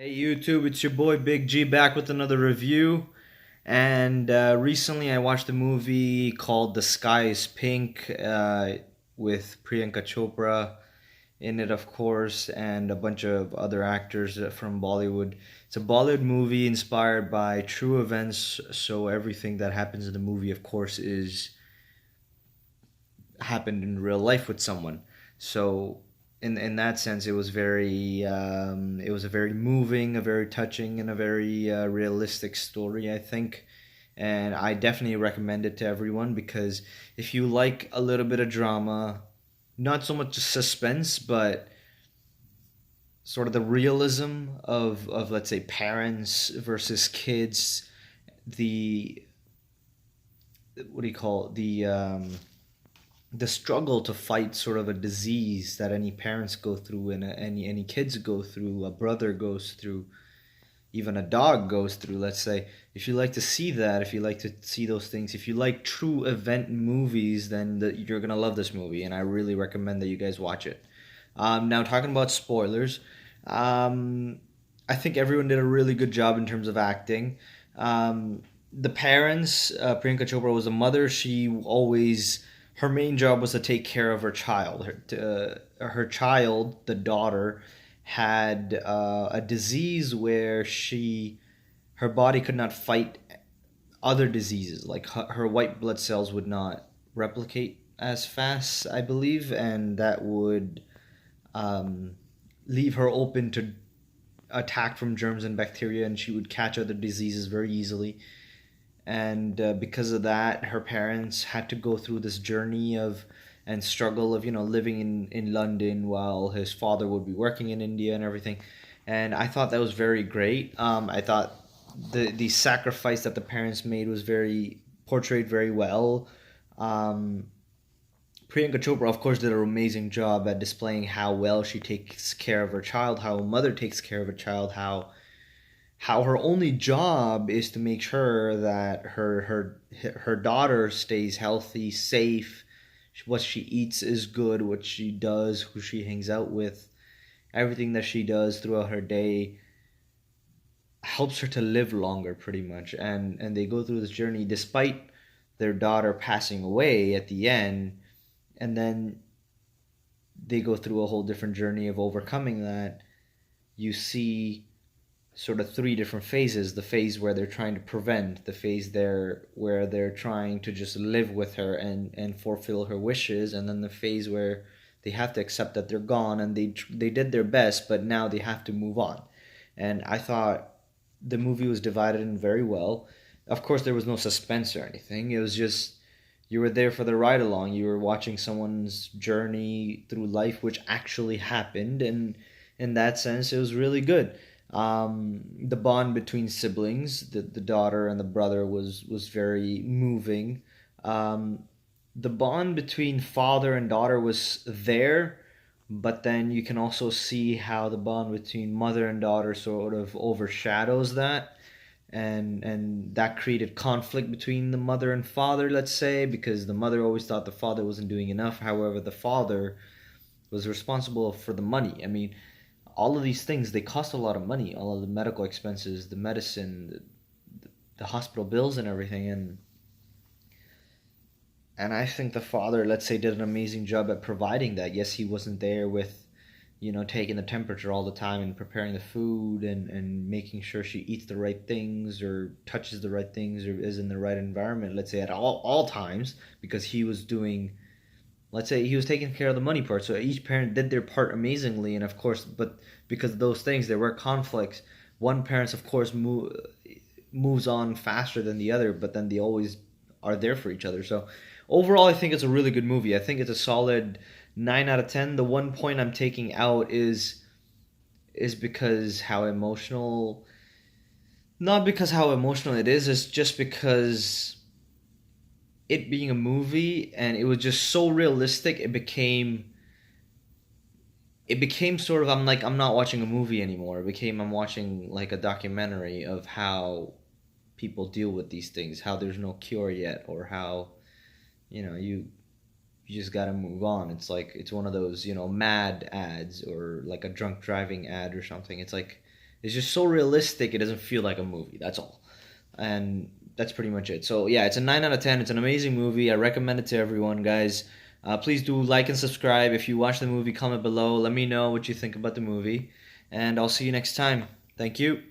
Hey YouTube, it's your boy Big G back with another review. And recently I watched a movie called The Sky is Pink with Priyanka Chopra in it, of course, and a bunch of other actors from Bollywood. It's a Bollywood movie inspired by true events, so everything that happens in the movie, of course, is happened in real life with someone. So in that sense, it was a very moving, a very touching, and a very realistic story. I think, and I definitely recommend it to everyone because if you like a little bit of drama, not so much suspense, but sort of the realism of let's say parents versus kids, the what do you call it? The struggle to fight sort of a disease that any parents go through and any kids go through, a brother goes through, even a dog goes through. Let's say if you like to see that, if you like to see those things, if you like true event movies, then you're gonna love this movie, and I really recommend that you guys watch it. Now talking about spoilers, um, I think everyone did a really good job in terms of acting. The parents, Priyanka Chopra was a mother. She always her main job was to take care of her child. Her child, the daughter, had a disease where her body could not fight other diseases. Like her white blood cells would not replicate as fast, I believe, and that would um, leave her open to attack from germs and bacteria, and she would catch other diseases very easily. And because of that, her parents had to go through this journey of and struggle of living in London while his father would be working in India and everything. And I thought that was very great. I thought the sacrifice that the parents made was very portrayed very well. Um, Priyanka Chopra, of course, did an amazing job at displaying how well she takes care of her child, how a mother takes care of a child, how her only job is to make sure that her daughter stays healthy, safe, what she eats is good, what she does, who she hangs out with, everything that she does throughout her day helps her to live longer pretty much. And they go through this journey despite their daughter passing away at the end, and then they go through a whole different journey of overcoming that. You see sort of three different phases: the phase where they're trying to prevent, the phase there where they're trying to just live with her and fulfill her wishes, and then the phase where they have to accept that they're gone and they did their best, but now they have to move on. And I thought the movie was divided in very well. Of course, there was no suspense or anything. It was just you were there for the ride along. You were watching someone's journey through life, which actually happened, and in that sense, it was really good. The bond between siblings, the daughter and the brother, was very moving. Um, the bond between father and daughter was there, but then you can also see how the bond between mother and daughter sort of overshadows that, and that created conflict between the mother and father, let's say, because the mother always thought the father wasn't doing enough. However, the father was responsible for the money. I mean, all of these things, they cost a lot of money, all of the medical expenses, the medicine, the hospital bills and everything. And I think the father, let's say, did an amazing job at providing that. Yes, he wasn't there with taking the temperature all the time and preparing the food and making sure she eats the right things or touches the right things or is in the right environment, let's say, at all times, because he was doing, let's say, he was taking care of the money part. So each parent did their part amazingly. And of course, but because of those things, there were conflicts. One parent, of course, moves on faster than the other, but then they always are there for each other. So overall, I think it's a really good movie. I think it's a solid 9 out of 10. The one point I'm taking out is because how emotional, not because how emotional it is, it's just because it being a movie and it was just so realistic, it became sort of, I'm not watching a movie anymore. It became I'm watching like a documentary of how people deal with these things, how there's no cure yet, or how you just gotta move on. It's like it's one of those mad ads or like a drunk driving ad or something. It's like It's just so realistic. It doesn't feel like a movie. That's all, and that's pretty much it. So yeah, it's a 9 out of 10. It's an amazing movie. I recommend it to everyone, guys. Please do like and subscribe. If you watch the movie, comment below. Let me know what you think about the movie, and I'll see you next time. Thank you.